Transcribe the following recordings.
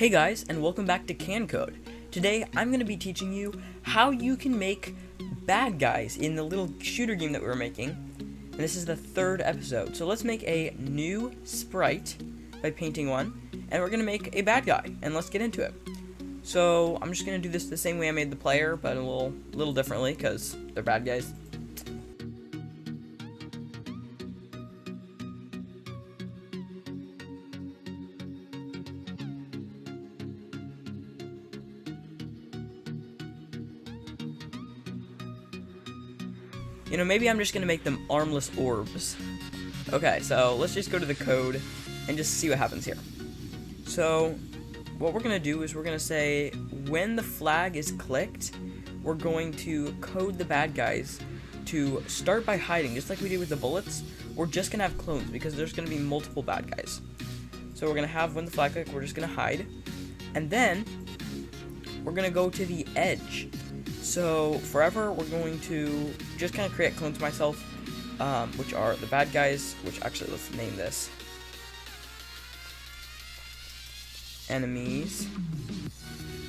Hey guys, and welcome back to Can Code. Today, I'm going to be teaching you how you can make bad guys in the little shooter game that we were making. And this is the third episode. So let's make a new sprite by painting one, and we're going to make a bad guy, and let's get into it. So I'm just going to do this the same way I made the player, but a little differently, because they're bad guys. You know, maybe I'm just going to make them armless orbs. Okay, so let's just go to the code and just see what happens here. So, what we're going to do is we're going to say, when the flag is clicked, we're going to code the bad guys to start by hiding, just like we did with the bullets. We're just going to have clones, because there's going to be multiple bad guys. So we're going to have, when the flag click, we're just going to hide. And then, we're going to go to the edge. So, forever, we're going to just kind of create clones myself, which are the bad guys, which actually, let's name this. Enemies.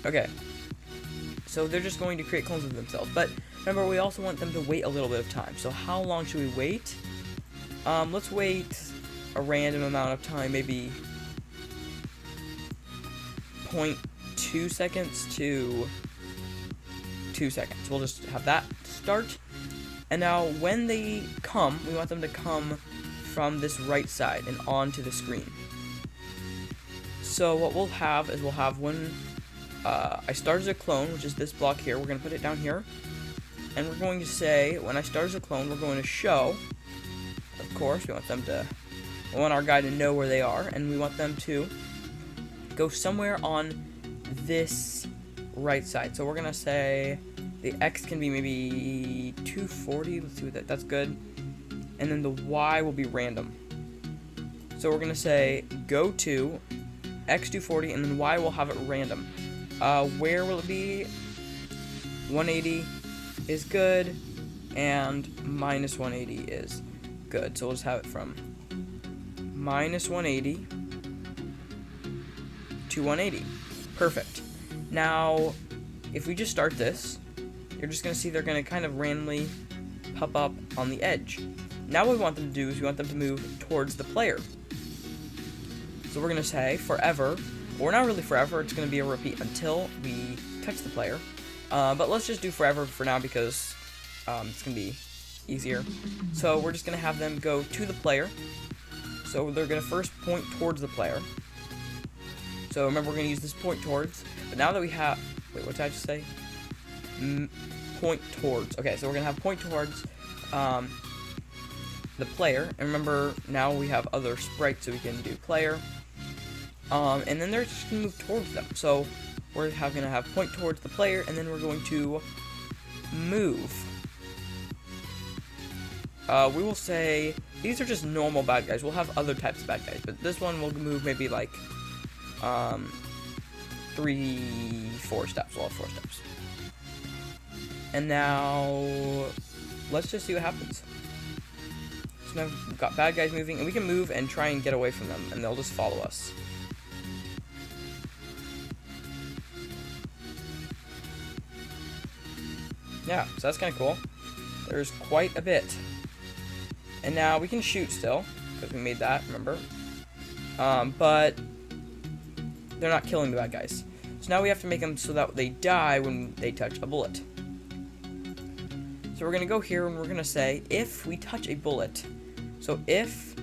Okay. So, they're just going to create clones of themselves. But, remember, we also want them to wait a little bit of time. So, how long should we wait? Let's wait a random amount of time, maybe 0.2 seconds to 2 seconds. We'll just have that start. And now when they come, we want them to come from this right side and onto the screen. So what we'll have is we'll have when I start as a clone, which is this block here, we're going to put it down here. And we're going to say, when I start as a clone, we're going to show. Of course, we want our guy to know where they are, and we want them to go somewhere on this right side. So we're gonna say the X can be maybe 240. Let's see what that's good. And then the Y will be random. So we're gonna say go to X 240, and then Y will have it random. Where will it be? 180 is good, and minus 180 is good. So we'll just have it from minus 180 to 180. Perfect. Now, if we just start this, you're just going to see they're going to kind of randomly pop up on the edge. Now what we want them to do is we want them to move towards the player. So we're going to say forever, or not really forever, it's going to be a repeat until we touch the player. But let's just do forever for now because it's going to be easier. So we're just going to have them go to the player. So they're going to first point towards the player. So remember, we're going to use this point towards. But now that we have... Wait, what did I just say? Point towards. Okay, so we're going to have point towards the player. And remember, now we have other sprites, so we can do player. And then they're just going to move towards them. So we're going to have point towards the player, and then we're going to move. We will say... These are just normal bad guys. We'll have other types of bad guys. But this one will move maybe like... 4 steps. We'll have 4 steps. And now, let's just see what happens. So now we've got bad guys moving, and we can move and try and get away from them, and they'll just follow us. Yeah, so that's kind of cool. There's quite a bit. And now we can shoot still, because we made that, remember? But they're not killing the bad guys. So now we have to make them so that they die when they touch a bullet. So we're going to go here and we're going to say, if we touch a bullet, so if,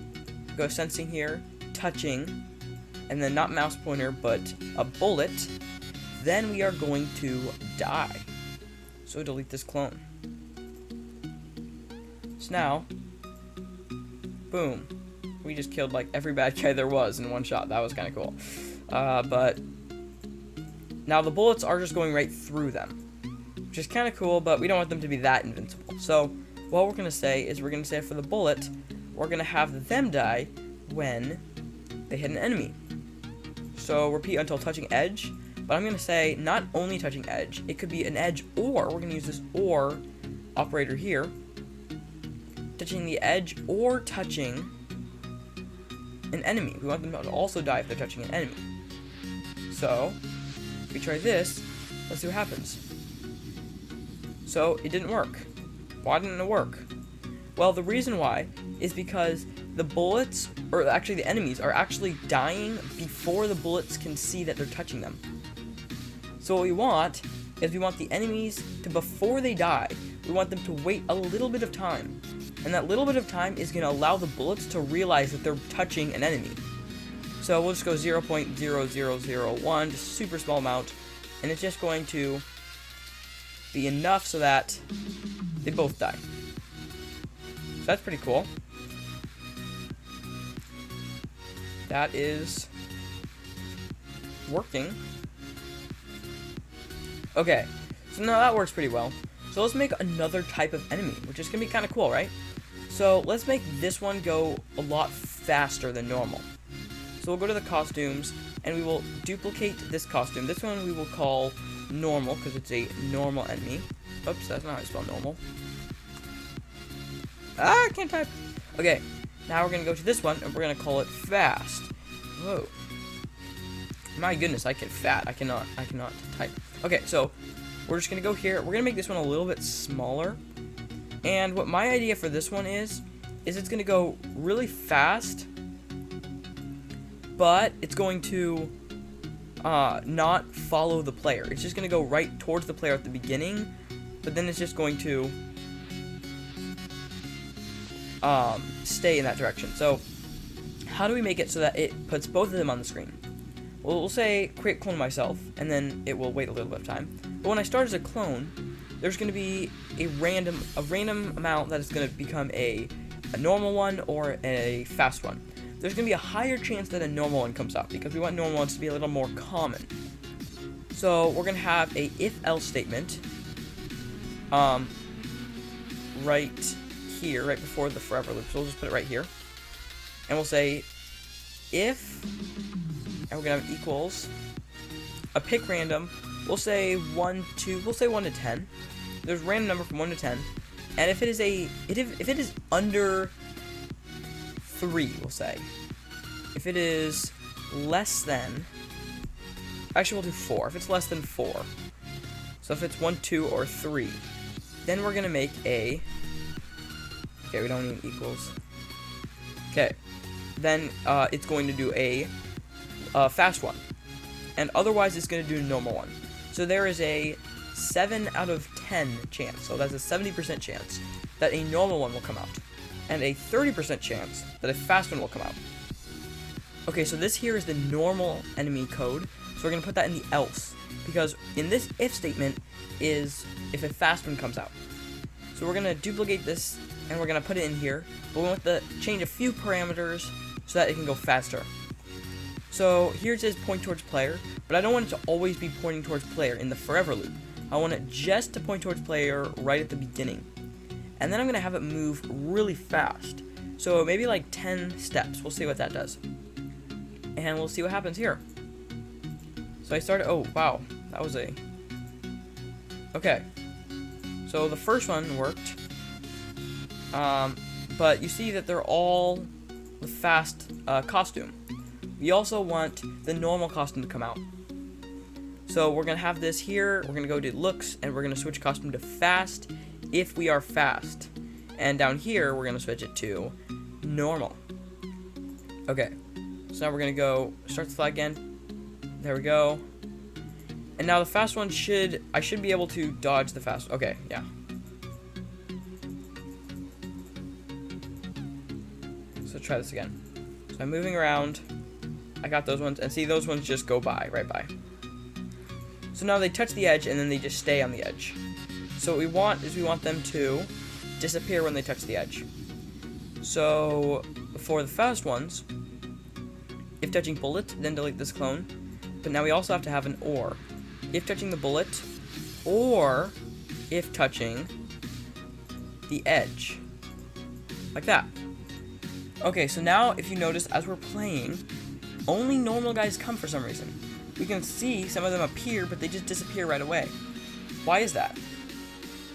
go sensing here, touching, and then not mouse pointer, but a bullet, then we are going to die. So delete this clone. So now, boom, we just killed like every bad guy there was in one shot. That was kind of cool. But now the bullets are just going right through them, which is kind of cool, but we don't want them to be that invincible. So what we're going to say is we're going to say for the bullet, we're going to have them die when they hit an enemy. So repeat until touching edge, but I'm going to say not only touching edge, it could be an edge, or we're going to use this or operator here, touching the edge or touching an enemy. We want them to also die if they're touching an enemy. So, if we try this, let's see what happens. So, it didn't work. Why didn't it work? Well, the reason why is because the bullets, or actually the enemies, are actually dying before the bullets can see that they're touching them. So what we want is we want the enemies to, before they die, we want them to wait a little bit of time. And that little bit of time is going to allow the bullets to realize that they're touching an enemy. So we'll just go 0.0001, just a super small amount, and it's just going to be enough so that they both die. So that's pretty cool. That is working. Okay, so now that works pretty well. So let's make another type of enemy, which is going to be kind of cool, right? So let's make this one go a lot faster than normal. So we'll go to the costumes, and we will duplicate this costume. This one we will call normal, because it's a normal enemy. Oops, that's not how you spell normal. Ah, I can't type. Okay, now we're going to go to this one, and we're going to call it fast. Whoa. My goodness, I cannot type. Okay, so we're just going to go here. We're going to make this one a little bit smaller. And what my idea for this one is it's going to go really fast, but it's going to not follow the player. It's just going to go right towards the player at the beginning, but then it's just going to stay in that direction. So how do we make it so that it puts both of them on the screen? Well, we'll say create clone myself, and then it will wait a little bit of time. But when I start as a clone, there's going to be a random amount that is going to become a normal one or a fast one. There's going to be a higher chance that a normal one comes out, because we want normal ones to be a little more common. So we're going to have a if-else statement right here, right before the forever loop. So we'll just put it right here. And we'll say if, and we're going to have equals, a pick random, we'll say 1 to 10. There's a random number from 1 to 10. And if it is if it is under 3, we'll say. If it is less than, actually we'll do 4. If it's less than 4. So if it's 1, 2, or 3, then we're going to make a, okay, we don't need equals. Okay, then it's going to do a fast one. And otherwise it's going to do a normal one. So there is a 7 out of 10 chance, so that's a 70% chance that a normal one will come out, and a 30% chance that a fast one will come out. Okay, so this here is the normal enemy code, so we're going to put that in the else, because in this if statement is if a fast one comes out. So we're going to duplicate this, and we're going to put it in here, but we want to change a few parameters so that it can go faster. So here it says point towards player, but I don't want it to always be pointing towards player in the forever loop. I want it just to point towards player right at the beginning. And then I'm going to have it move really fast. So maybe like 10 steps. We'll see what that does. And we'll see what happens here. So I started, oh wow, that was a, okay. So the first one worked. But you see that they're all the fast costume. We also want the normal costume to come out. So we're going to have this here, we're going to go to looks, and we're going to switch costume to fast if we are fast. And down here, we're going to switch it to normal. Okay, so now we're going to go start the flag again. There we go. And now the fast one I should be able to dodge the fast, okay, yeah. So try this again. So I'm moving around, I got those ones, and see those ones just go by, right by. So now they touch the edge, and then they just stay on the edge. So what we want is we want them to disappear when they touch the edge. So for the fast ones, if touching bullet, then delete this clone. But now we also have to have an or. If touching the bullet, or if touching the edge. Like that. Okay, so now if you notice, as we're playing, only normal guys come for some reason. We can see some of them appear, but they just disappear right away. Why is that?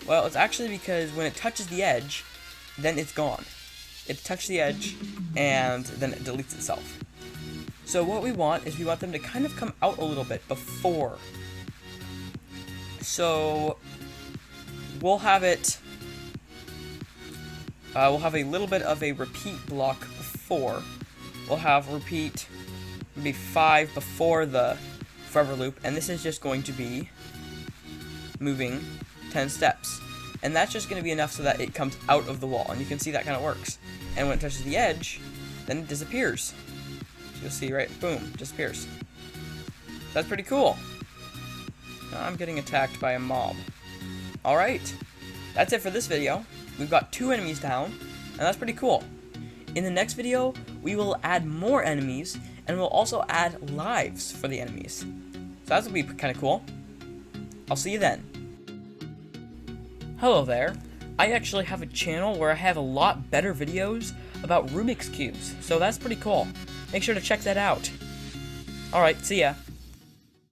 Well, it's actually because when it touches the edge, then it's gone. It touched the edge, and then it deletes itself. So what we want is we want them to kind of come out a little bit before. So we'll have it, we'll have a little bit of a repeat block before. We'll have repeat maybe 5 before the forever loop, and this is just going to be moving 10 steps. And that's just going to be enough so that it comes out of the wall, and you can see that kind of works. And when it touches the edge, then it disappears. So you'll see, right? Boom, disappears. That's pretty cool. Now I'm getting attacked by a mob. Alright, that's it for this video. We've got 2 enemies down, and that's pretty cool. In the next video, we will add more enemies, and we'll also add lives for the enemies. So that's going to be kind of cool. I'll see you then. Hello there. I actually have a channel where I have a lot better videos about Rubik's Cubes, so that's pretty cool. Make sure to check that out. Alright, see ya.